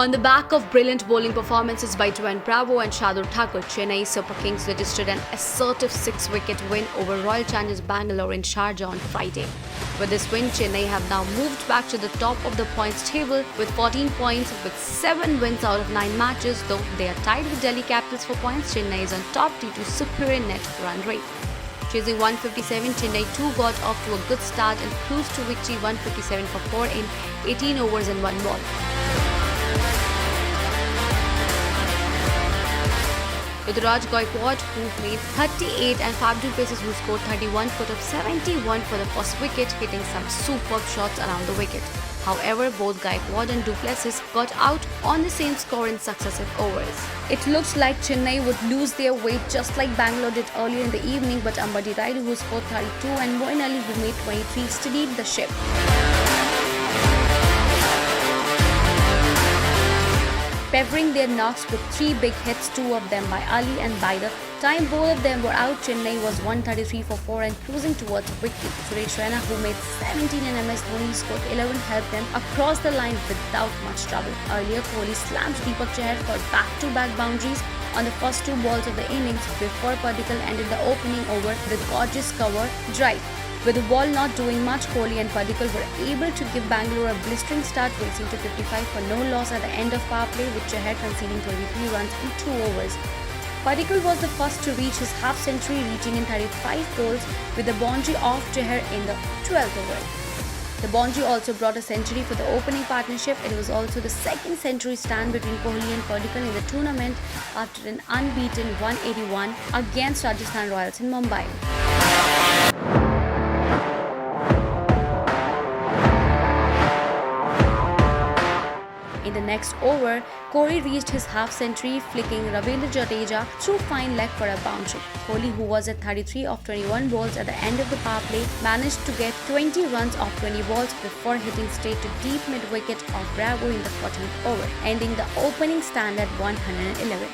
On the back of brilliant bowling performances by Dwayne Bravo and Shardul Thakur, Chennai Super Kings registered an assertive 6-wicket win over Royal Challengers Bangalore in Sharjah on Friday. With this win, Chennai have now moved back to the top of the points table with 14 points with 7 wins out of 9 matches. Though they are tied with Delhi Capitals for points, Chennai is on top due to superior net run rate. Chasing 157, Chennai too got off to a good start and cruised to victory 157 for 4 in 18 overs and 1 ball. With Raj Gaikwad, who made 38, and Faf du Plessis, who scored 31, put up 71 for the first wicket, hitting some superb shots around the wicket. However, both Gaikwad and du Plessis got out on the same score in successive overs. It looked like Chennai would lose their way just like Bangalore did earlier in the evening, but Ambati Rayudu, who scored 32, and Moeen Ali, who made 23, steadied the ship. Peppering their knocks with 3 big hits, 2 of them by Ali, and by the time both of them were out, Chennai was 133 for 4 and cruising towards victory. Suresh Raina, who made 17 and MS Dhoni scored 11, helped them across the line without much trouble. Earlier, Kohli slammed Deepak Chahar for back-to-back boundaries on the first 2 balls of the innings before Padikkal ended the opening over with a gorgeous cover drive. With the ball not doing much, Kohli and Padikkal were able to give Bangalore a blistering start, racing to 55 for no loss at the end of power play, with Chahar conceding 23 runs in 2 overs. Padikkal was the first to reach his half-century, reaching in 35 balls with the boundary off Chahar in the 12th over. The boundary also brought a century for the opening partnership. It was also the second century stand between Kohli and Padikkal in the tournament after an unbeaten 181 against Rajasthan Royals in Mumbai. In the next over, Kohli reached his half-century, flicking Ravindra Jadeja through fine leg for a boundary. Kohli, who was at 33 of 21 balls at the end of the power play, managed to get 20 runs off 20 balls before hitting straight to deep mid-wicket of Bravo in the 14th over, ending the opening stand at 111.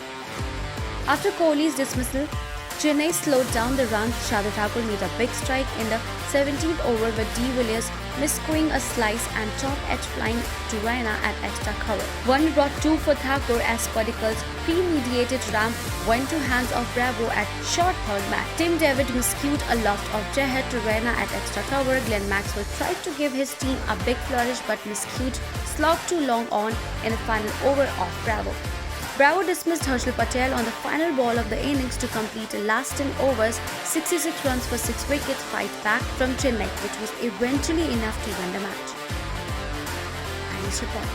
After Kohli's dismissal, Chennai slowed down the run. Shardul Thakur made a big strike in the 17th over with De Villiers miscuing a slice and top edge flying to Raina at extra cover. One brought 2 for Thakur as Padikkal's premeditated ramp went to hands of Bravo at short third man. Tim David miscued a loft of Chahar to Raina at extra cover. Glenn Maxwell tried to give his team a big flourish but miscued slog too long on in the final over of Bravo. Bravo dismissed Harshal Patel on the final ball of the innings to complete the last 10 overs, 66 runs for 6 wickets fight back from Chennai, which was eventually enough to win the match. Anish report.